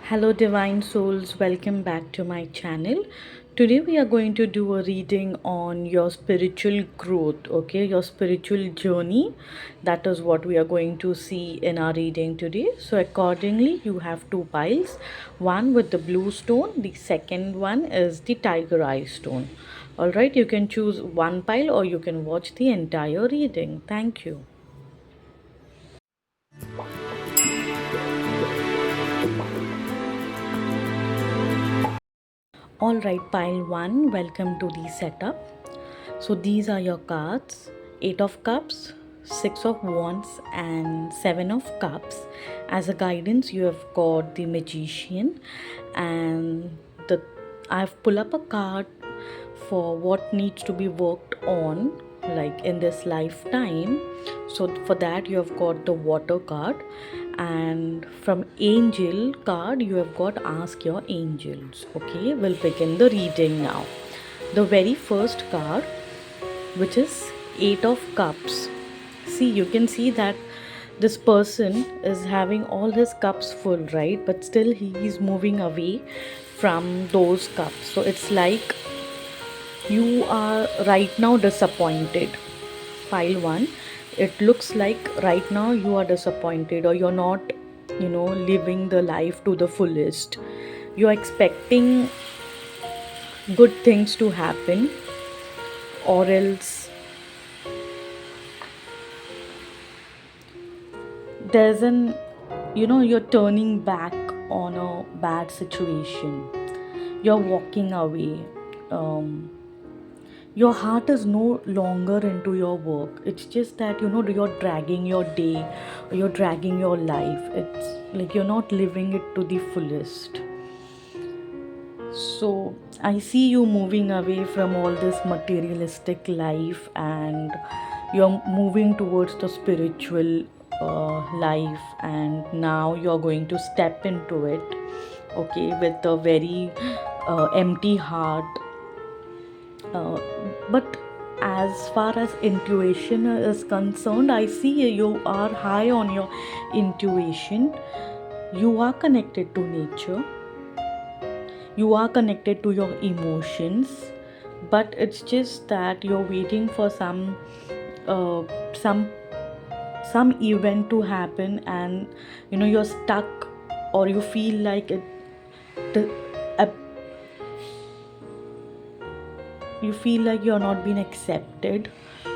Hello, divine souls, welcome back to my channel. Today, we are going to do a reading on your spiritual growth, okay, your spiritual journey. That is what we are going to see in our reading today. So, accordingly, you have two piles, one with the blue stone, the second one is the tiger eye stone. All right, you can choose one pile or you can watch the entire reading. Thank you. All right, pile one, welcome to the setup. So these are your cards: Eight of Cups, Six of Wands, and Seven of Cups. As a guidance, you have got the Magician, and the I've pulled up a card for what needs to be worked on, like in this lifetime. So for that, you have got the Water card, and from Angel card, you have got Ask Your Angels. Okay, we'll begin the reading now. The very first card, which is Eight of Cups. See, you can see that this person is having all his cups full, right? But still he is moving away from those cups. So it's like you are right now disappointed. Pile one, it looks like right now you are disappointed, or you're not, living the life to the fullest. You're expecting good things to happen, or else there's an you're turning back on a bad situation. You're walking away. Your heart is no longer into your work. It's just that you're dragging your day, or you're dragging your life. It's like you're not living it to the fullest. So I see you moving away from all this materialistic life, and you're moving towards the spiritual life, and now you're going to step into it, okay, with a very empty heart. But as far as intuition is concerned, I see you are high on your intuition. You are connected to nature, you are connected to your emotions, but it's just that you're waiting for uh, some some event to happen, and you're stuck, or you feel like the, uh, you feel like you're not being accepted,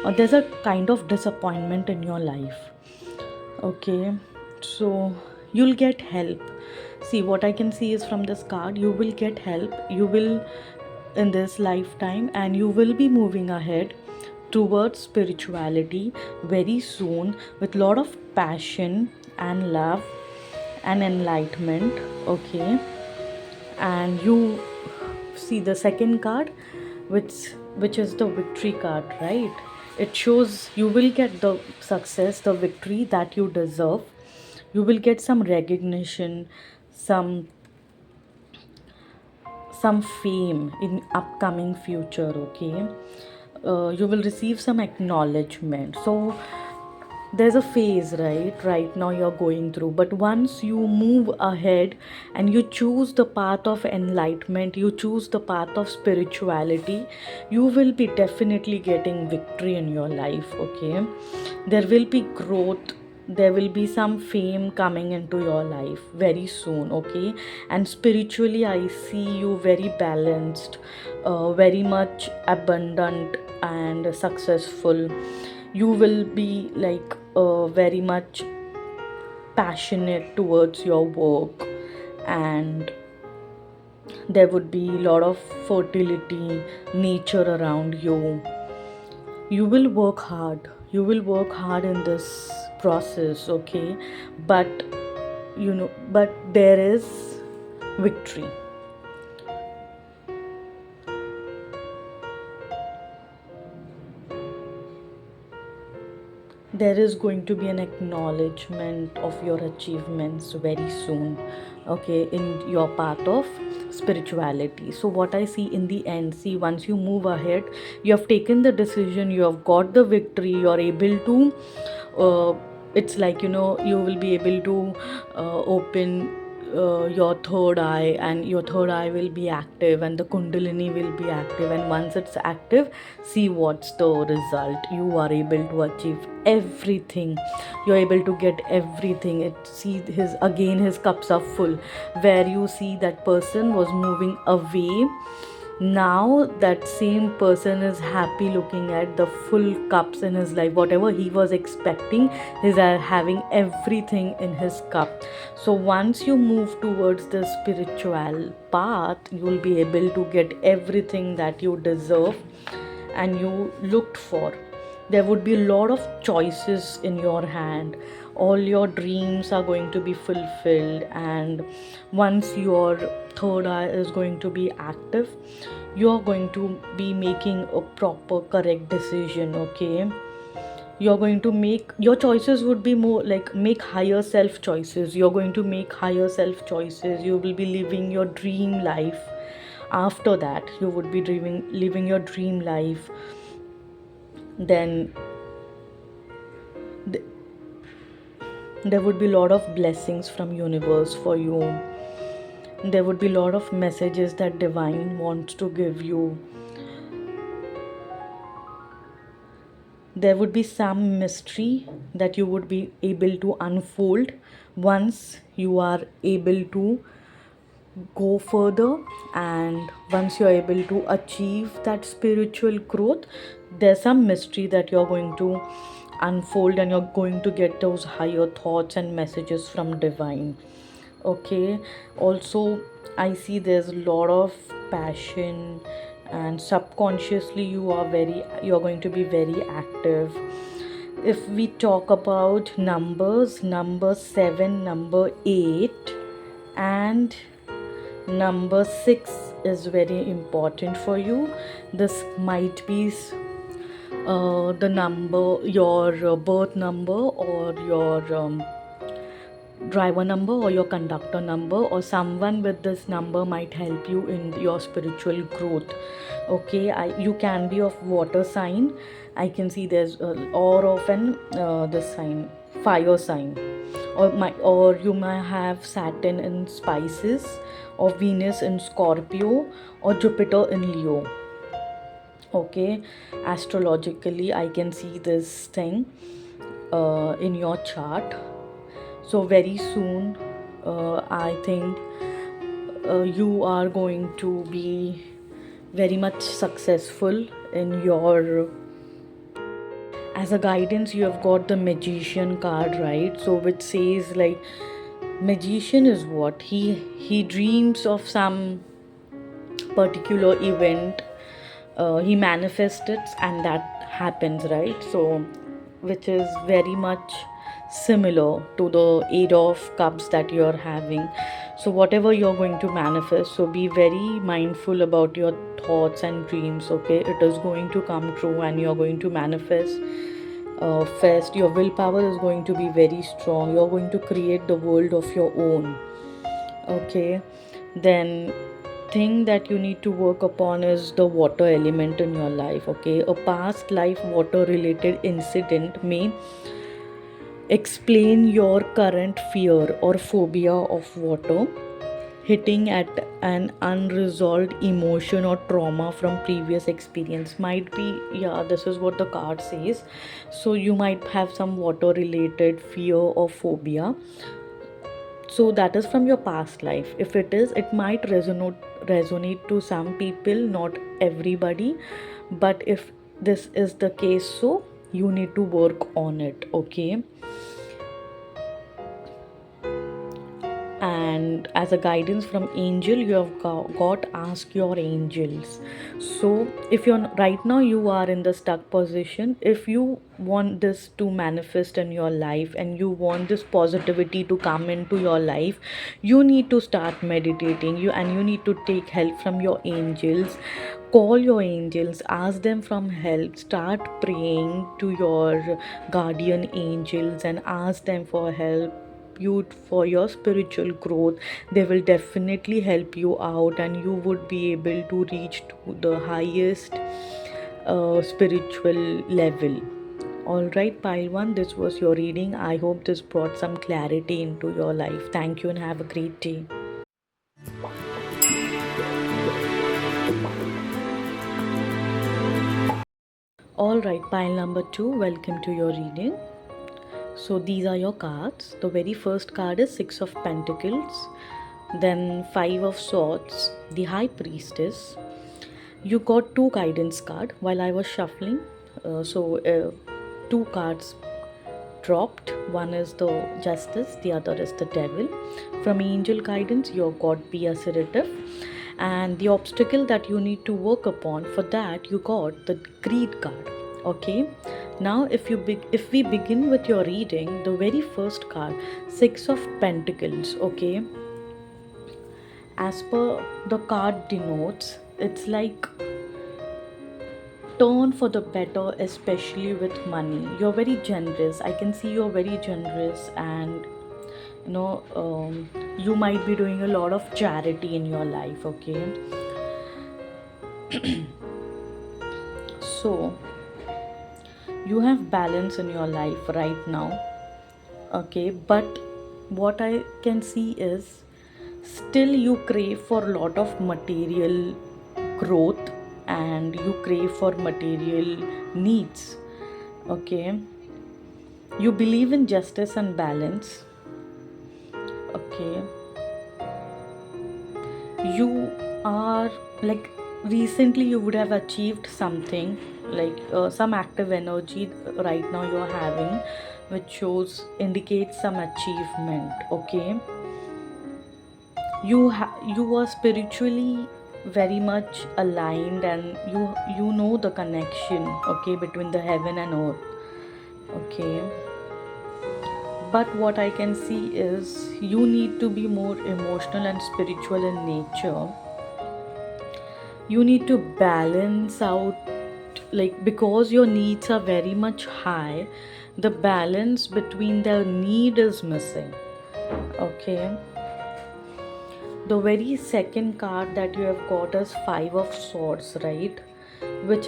or there's a kind of disappointment in your life. Okay, so you'll get help. See, what I can see is from this card, you will get help. You will in this lifetime, and you will be moving ahead towards spirituality very soon with lot of passion and love and enlightenment. Okay, and you see the second card, which is the victory card, right? It shows you will get the success, the victory that you deserve. You will get some recognition, some some fame in upcoming future. Okay, you will receive some acknowledgement. So there's a phase, right now you're going through, but once you move ahead and you choose the path of enlightenment, you choose the path of spirituality, you will be definitely getting victory in your life. Okay, there will be growth, there will be some fame coming into your life very soon. Okay, and spiritually I see you very balanced, very much abundant and successful. You will be like very much passionate towards your work, and there would be a lot of fertility nature around you. You will work hard, you will work hard in this process. Okay, but but there is victory. There is going to be an acknowledgement of your achievements very soon, okay, in your path of spirituality. So what I see in the end, see, once you move ahead, you have taken the decision, you have got the victory, you are able to it's like you will be able to open your third eye, and your third eye will be active and the kundalini will be active, and once it's active, see what's the result. You are able to achieve everything. You're able to get everything. It see his cups are full. Where you see that person was moving away, now that same person is happy looking at the full cups in his life. Whatever he was expecting, he's having everything in his cup. So once you move towards the spiritual path, you will be able to get everything that you deserve and you looked for. There would be a lot of choices in your hand. All your dreams are going to be fulfilled, and once your third eye is going to be active, you are going to be making a proper correct decision. Okay, you're going to make your choices would be more like make higher self choices. You're going to make higher self choices. You will be living your dream life. After that, you would be living your dream life. Then there would be a lot of blessings from universe for you. There would be a lot of messages that divine wants to give you. There would be some mystery that you would be able to unfold once you are able to go further, and once you're able to achieve that spiritual growth, there's some mystery that you're going to unfold, and you're going to get those higher thoughts and messages from divine. Okay, also I see there's a lot of passion, and subconsciously you're going to be very active. If we talk about numbers, number 7, number 8, and number 6 is very important for you. This might be the number, your birth number, or your driver number, or your conductor number, or someone with this number might help you in your spiritual growth. Okay, you can be of water sign. I can see there's or often this sign, fire sign, or you might have Saturn in Spices, or Venus in Scorpio, or Jupiter in Leo. Okay, astrologically I can see this thing in your chart. So very soon I think you are going to be very much successful in your. As a guidance, you have got the Magician card, right? So which says like, magician is what he dreams of some particular event, he manifests it and that happens, right? So which is very much similar to the 8 of cups that you're having. So whatever you're going to manifest, so be very mindful about your thoughts and dreams. Okay, it is going to come true and you're going to manifest. First, your willpower is going to be very strong. You're going to create the world of your own. Okay, then thing that you need to work upon is the water element in your life. Okay, a past life water related incident may explain your current fear or phobia of water, hitting at an unresolved emotion or trauma from previous experience. Might be, yeah, this is what the card says. So you might have some water related fear or phobia. So that is from your past life. If it is, it might resonate to some people, not everybody. But if this is the case, so you need to work on it. Okay, and as a guidance from angel, you have got ask your angels. So if you're right now, you are in the stuck position. If you want this to manifest in your life and you want this positivity to come into your life, you need to start meditating. You need to take help from your angels. Call your angels, ask them from help, start praying to your guardian angels and ask them for help you for your spiritual growth. They will definitely help you out and you would be able to reach to the highest spiritual level. Alright, pile 1, this was your reading. I hope this brought some clarity into your life. Thank you and have a great day. Alright, pile number 2, welcome to your reading. So these are your cards. The very first card is Six of Pentacles, then Five of Swords, the High Priestess. You got two guidance cards while I was shuffling. Two cards dropped. One is the Justice, the other is the Devil. From Angel Guidance, you got be assertive. And the obstacle that you need to work upon, for that you got the Greed card. Okay, now if we begin with your reading, the very first card, Six of Pentacles. Okay, as per the card denotes, it's like turn for the better, especially with money. You're very generous. I can see you're very generous, and you might be doing a lot of charity in your life. Okay, so you have balance in your life right now. Okay, but what I can see is still you crave for a lot of material growth, and you crave for material needs. Okay, you believe in justice and balance. Okay, you are like, recently you would have achieved something, like some active energy right now you're having, which indicates some achievement. Okay, you are spiritually very much aligned, and you know the connection, okay, between the heaven and earth. Okay, but what I can see is you need to be more emotional and spiritual in nature. You need to balance out, like, because your needs are very much high, the balance between the need is missing. Okay, the very second card that you have got is Five of Swords, right? Which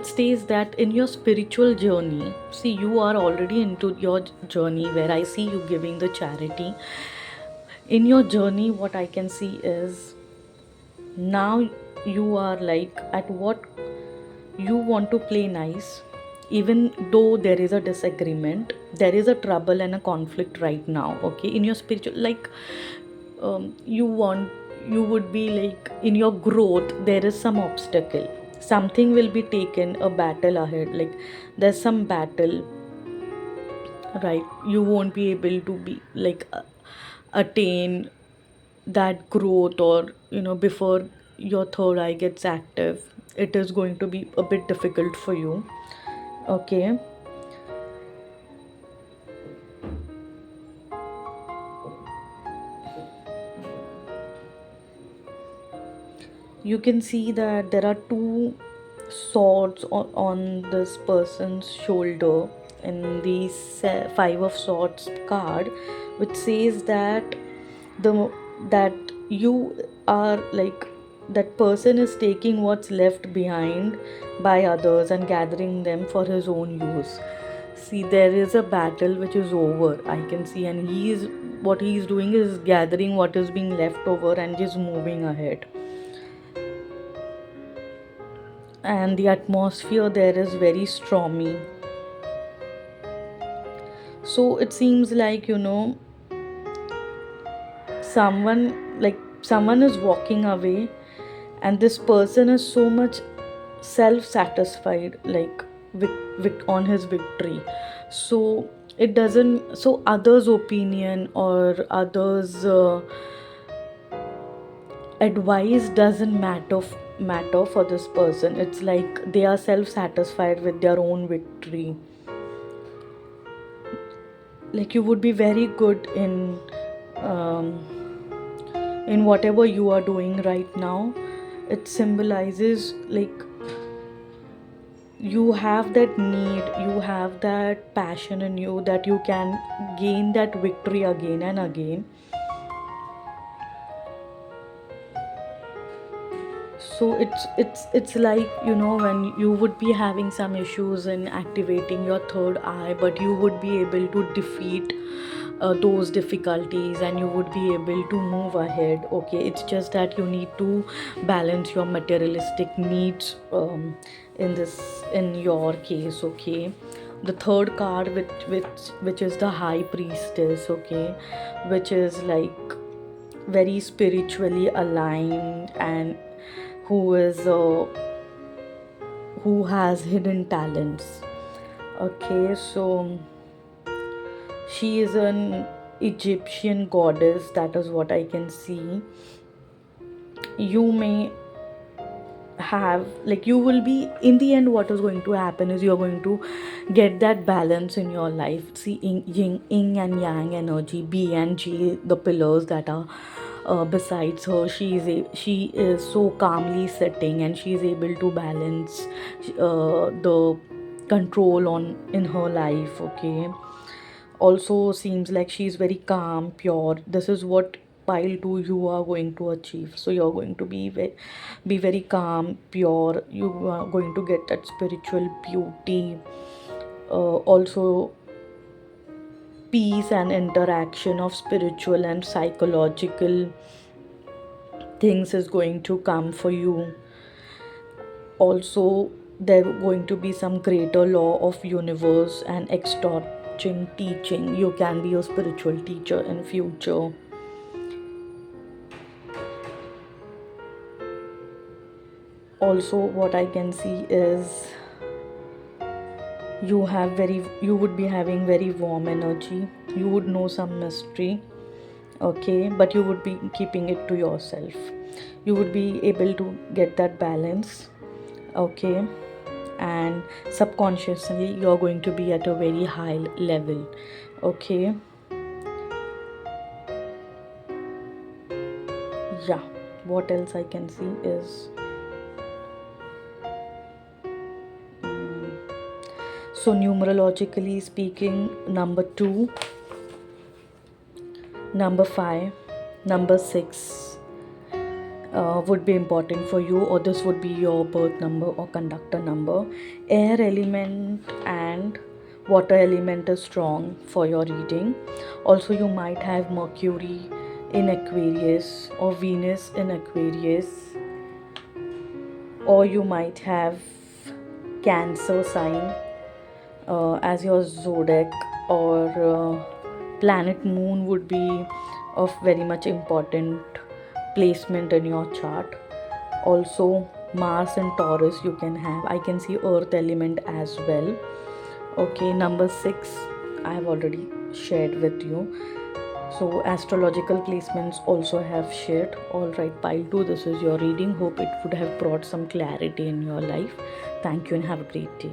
states that in your spiritual journey, see, you are already into your journey where I see you giving the charity. In your journey, what I can see is now you are like at what you want to play nice, even though there is a disagreement, there is a trouble and a conflict right now. Okay, in your spiritual, like, you would be like, in your growth there is some obstacle, something will be taken, a battle ahead, like there's some battle, right? You won't be able to be like attain that growth, or before your third eye gets active, it is going to be a bit difficult for you. Okay, you can see that there are two swords on this person's shoulder in the Five of Swords card, which says that the that you are like, that person is taking what's left behind by others and gathering them for his own use. See, there is a battle which is over, I can see, and what he's doing is gathering what is being left over and just moving ahead. And the atmosphere there is very stormy. So it seems like, someone is walking away, and this person is so much self-satisfied, like on his victory. So it doesn't, so others' opinion or others' advice doesn't matter for this person. It's like they are self-satisfied with their own victory. Like, you would be very good in whatever you are doing right now. It symbolizes like you have that need, you have that passion in you, that you can gain that victory again and again. So so it's like, you know, when you would be having some issues in activating your third eye, but you would be able to defeat those difficulties, and you would be able to move ahead. Okay, it's just that you need to balance your materialistic needs, in your case. Okay, the third card, which is the high priestess. Okay, which is like very spiritually aligned, and who is who has hidden talents. Okay, so she is an Egyptian goddess, that is what I can see. You may have, like, you will be, in the end, what is going to happen is you're going to get that balance in your life. See, yin and yang energy, B and G, the pillars that are besides her. She is so calmly sitting, and she is able to balance the control on in her life. Okay, also seems like she's very calm, pure. This is what pile 2 you are going to achieve. So you're going to be very calm, pure. You are going to get that spiritual beauty, also peace and interaction of spiritual and psychological things is going to come for you. Also, there going to be some greater law of universe and extortion teaching. You can be a spiritual teacher in future. Also, what I can see is you would be having very warm energy. You would know some mystery. Okay, but you would be keeping it to yourself. You would be able to get that balance. Okay, and subconsciously you're going to be at a very high level. Okay, yeah, what else I can see is, so numerologically speaking, number 2, number 5, number 6 would be important for you, or this would be your birth number or conductor number. Air element and water element is strong for your reading. Also, you might have Mercury in Aquarius or Venus in Aquarius, or you might have Cancer sign as your zodiac, or planet Moon would be of very much important placement in your chart. Also, Mars and Taurus you can have. I can see earth element as well. Okay, number 6 I have already shared with you. So astrological placements also have shared. All right, pile 2, this is your reading. Hope it would have brought some clarity in your life. Thank you and have a great day.